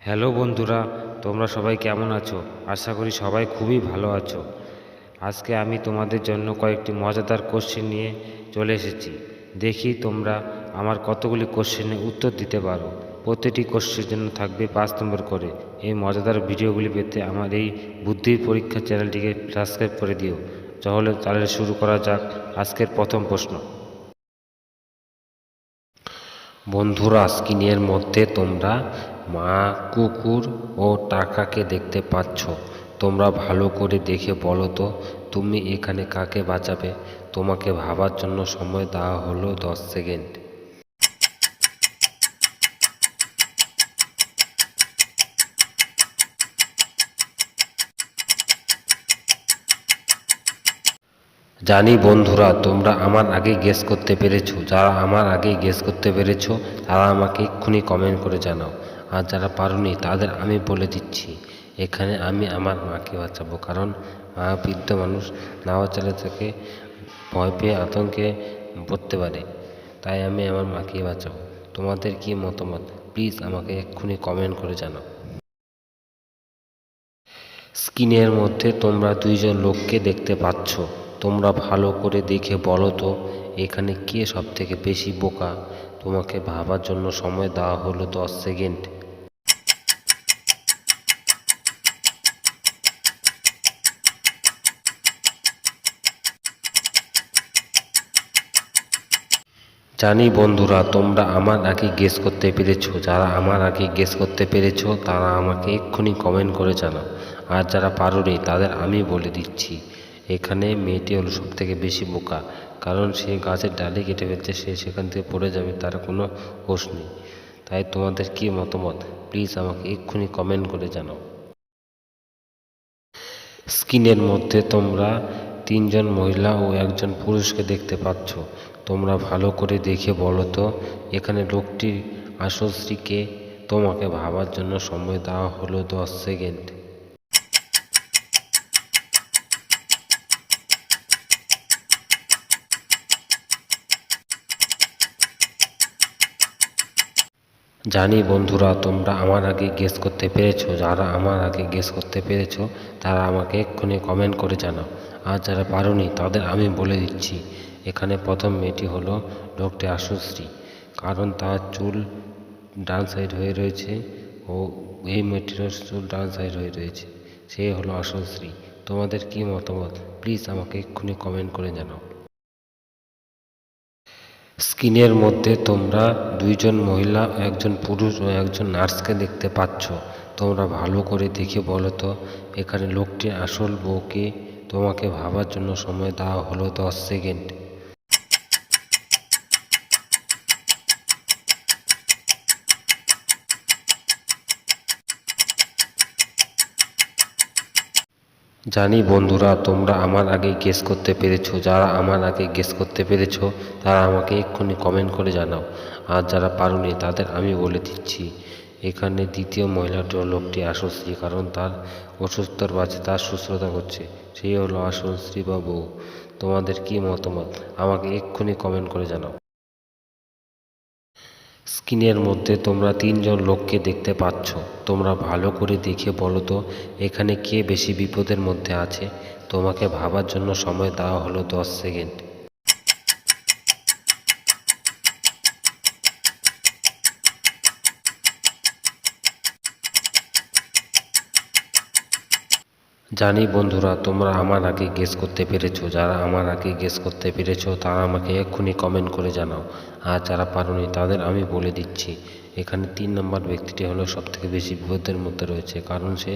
Hello বন্ধুরা, তোমরা সবাই কেমন আছো? আশা করি সবাই খুবই ভালো আছো। আজকে আমি তোমাদের জন্য কয়েকটি মজাদার কোশ্চেন নিয়ে চলে এসেছি। দেখি তোমরা আমার কতগুলি কোশ্চেনের উত্তর দিতে পারো। প্রতিটি কোশ্চেনের জন্য থাকবে 5 নম্বর করে। এই মজাদার ভিডিওগুলি পেতে আমার এই বুদ্ধির পরীক্ষা চ্যানেলটিকে সাবস্ক্রাইব করে দিও। তাহলে শুরু করা যাক আজকের প্রথম প্রশ্ন। বন্ধুরা, স্ক্রিনের মধ্যে তোমরা মা, কুকুর ও টাকাকে দেখতে পাচ্ছ। তোমরা ভালো করে দেখে বলো তো তুমি এখানে কাকে বাঁচাবে। তোমাকে ভাবার জন্য সময় দেওয়া হলো 10 সেকেন্ড। জানি বন্ধুরা, তোমরা আমার আগে গেস করতে পেরেছো। যারা আমার আগে গেস করতে পেরেছো তারা আমাকে এক্ষুনি কমেন্ট করে জানাও। আর যারা পারোনি তাদের আমি বলে দিচ্ছি, এখানে আমি আমার মাকে বাঁচাবো। কারণ মা বৃদ্ধ মানুষ, না বাঁচালে তাকে ভয় পেয়ে আতঙ্কে পড়তে পারে। তাই আমি আমার মাকে বাঁচাবো। তোমাদের কি মতামত প্লিজ আমাকে এক্ষুনি কমেন্ট করে জানাও। স্ক্রিনের মধ্যে তোমরা দুইজন লোককে দেখতে পাচ্ছ। তোমরা ভালো করে দেখে বলো তো এখানে কে সবথেকে বেশি বোকা। তোমাকে ভাবার জন্য সময় দেওয়া হলো 10 সেকেন্ড। জানি বন্ধুরা, তোমরা আমার আগে গেস করতে পেরেছো। যারা আমার আগে গেস করতে পেরেছো তারা আমাকে এক্ষুনি কমেন্ট করে জানাও। আর যারা পারোনি তাদের আমি বলে দিচ্ছি, এখানে মেয়েটি হলো সব থেকে বেশি বোকা। কারণ সে গাছের ডালি কেটে ফেলছে, সে সেখান থেকে পড়ে যাবে, তার কোনো হোশ নেই। তাই তোমাদের কি মতামত প্লিজ আমাকে এক্ষুনি কমেন্ট করে জানাও। স্ক্রিনের মধ্যে তোমরা 3জন মহিলা ও একজন পুরুষকে দেখতে পাচ্ছ। তোমরা ভালো করে দেখে বলো তো এখানে লোকটির আসল স্ত্রী কে। তোমাকে ভাবার জন্য সময় দেওয়া হলো 10 সেকেন্ড। জানি বন্ধুরা, তোমরা আমার আগে গেস করতে পেরেছো। যারা আমার আগে গেস করতে পেরেছো তারা আমাকে এক্ষুনি কমেন্ট করে জানাও। আর যারা পারোনি তাদের আমি বলে দিচ্ছি, এখানে প্রথম মেয়েটি হলো লোকটি আসল স্ত্রী। কারণ তার চুল ডান সাইড হয়ে রয়েছে ও এই মেয়েটিরও চুল ডান সাইড হয়ে রয়েছে। সে হলো আসল স্ত্রী। তোমাদের কি মতামত প্লিজ আমাকে এক্ষুনি কমেন্ট করে জানাও। স্ক্রিনের মধ্যে তোমরা 2জন মহিলা, একজন পুরুষ ও একজন নার্সকে দেখতে পাচ্ছ। তোমরা ভালো করে দেখে বলো তো এখানে লোকটির আসল বউ কে। তোমাকে ভাবার জন্য সময় দেওয়া হলো 10 সেকেন্ড। জানি বন্ধুরা, তোমরা আমার আগে গেস করতে পেরেছো। যারা আমার আগে গেস করতে পেরেছো তারা আমাকে এক্ষুনি কমেন্ট করে জানাও। আর যারা পারোনি তাদের আমি বলে দিচ্ছি, এখানে দ্বিতীয় মহিলাটি লোকটি আসল স্ত্রী। কারণ তার অসুস্থতার বাচ্চা তার সুস্থতা করছে, সেই হলো আসল স্ত্রী বা বউ। তোমাদের কি মতামত আমাকে এক্ষুনি কমেন্ট করে জানাও। স্ক্রিনের মধ্যে তোমরা 3জন লোককে দেখতে পাচ্ছ। তোমরা ভালো করে দেখে বলো তো এখানে কে বেশি বিপদের মধ্যে আছে। তোমাকে ভাবার জন্য সময় দেওয়া হলো 10 সেকেন্ড। জানি বন্ধুরা, তোমরা আমার আগে গেস করতে পেরেছো। যারা আমার আগে গেস করতে পেরেছো তারা আমাকে এক্ষুনি কমেন্ট করে জানাও। আর যারা পারোনি তাদের আমি বলে দিচ্ছি, এখানে 3 নম্বর ব্যক্তিটি হলো সবথেকে বেশি বিপদের মধ্যে রয়েছে। কারণ সে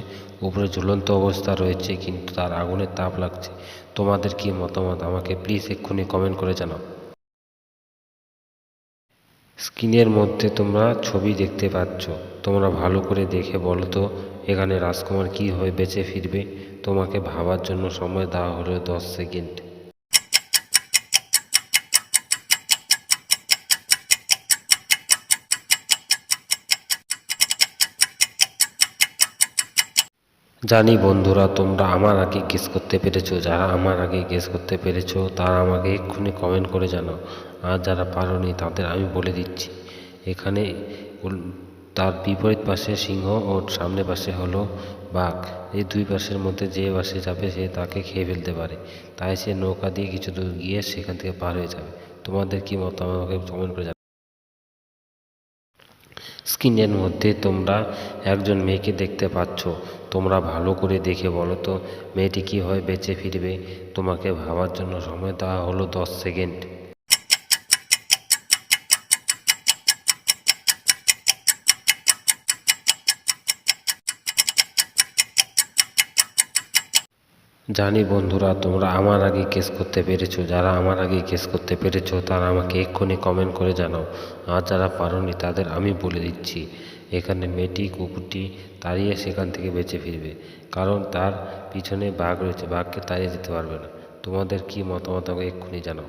উপরে ঝুলন্ত অবস্থা রয়েছে কিন্তু তার আগুনের তাপ লাগছে। তোমাদের কি মতামত আমাকে প্লিজ এক্ষুনি কমেন্ট করে জানাও। স্ক্রিনের মধ্যে তোমরা ছবি দেখতে পাচ্ছ। তোমরা ভালো করে দেখে বলো তো এখানে রাজকুমার কীভাবে বেঁচে ফিরবে। তোমাকে ভাবার জন্য সময় দেওয়া হলো 10 সেকেন্ড। জানি বন্ধুরা, তোমরা আমার আগে গেস করতে পেরেছো। যারা আমার আগে গেস করতে পেরেছো তারা আমাকে এক্ষুনি কমেন্ট করে জানাও। আর যারা পারোনি তাদের আমি বলে দিচ্ছি, এখানে তার বিপরীত পাশে সিংহ ও সামনে পাশে হলো বাঘ। এই দুই পাশের মধ্যে যে পাশে যাবে সে তাকে খেয়ে ফেলতে পারে, তাই সে নৌকা দিয়ে কিছু দূর গিয়ে সেখান থেকে পার হয়ে যাবে। তোমাদের কি মত আমাকে কমেন্ট করে জানাও। স্ক্রিনের মধ্যে তোমরা একজন মেয়েকে দেখতে পাচ্ছ। তোমরা ভালো করে দেখে বলো তো মেয়েটি কীভাবে বেঁচে ফিরবে। তোমাকে ভাবার জন্য সময় দেওয়া হলো 10 সেকেন্ড। জানি বন্ধুরা তোমরা আমার আগে গেস করতে পেরেছো। যারা আমার আগে গেস করতে পেরেছো তারা আমাকে এক্ষুনি কমেন্ট করে জানাও। আর যারা পারোনি তাদের আমি বলে দিচ্ছি, এখানে মেয়েটি কুকুরটি তাড়িয়ে সেখান থেকে বেঁচে ফিরবে, কারণ তার পিছনে বাঘ রয়েছে, বাঘকে তাড়িয়ে যেতে পারবে না। তোমাদের কি মতামত আমাকে এক্ষুনি জানাও।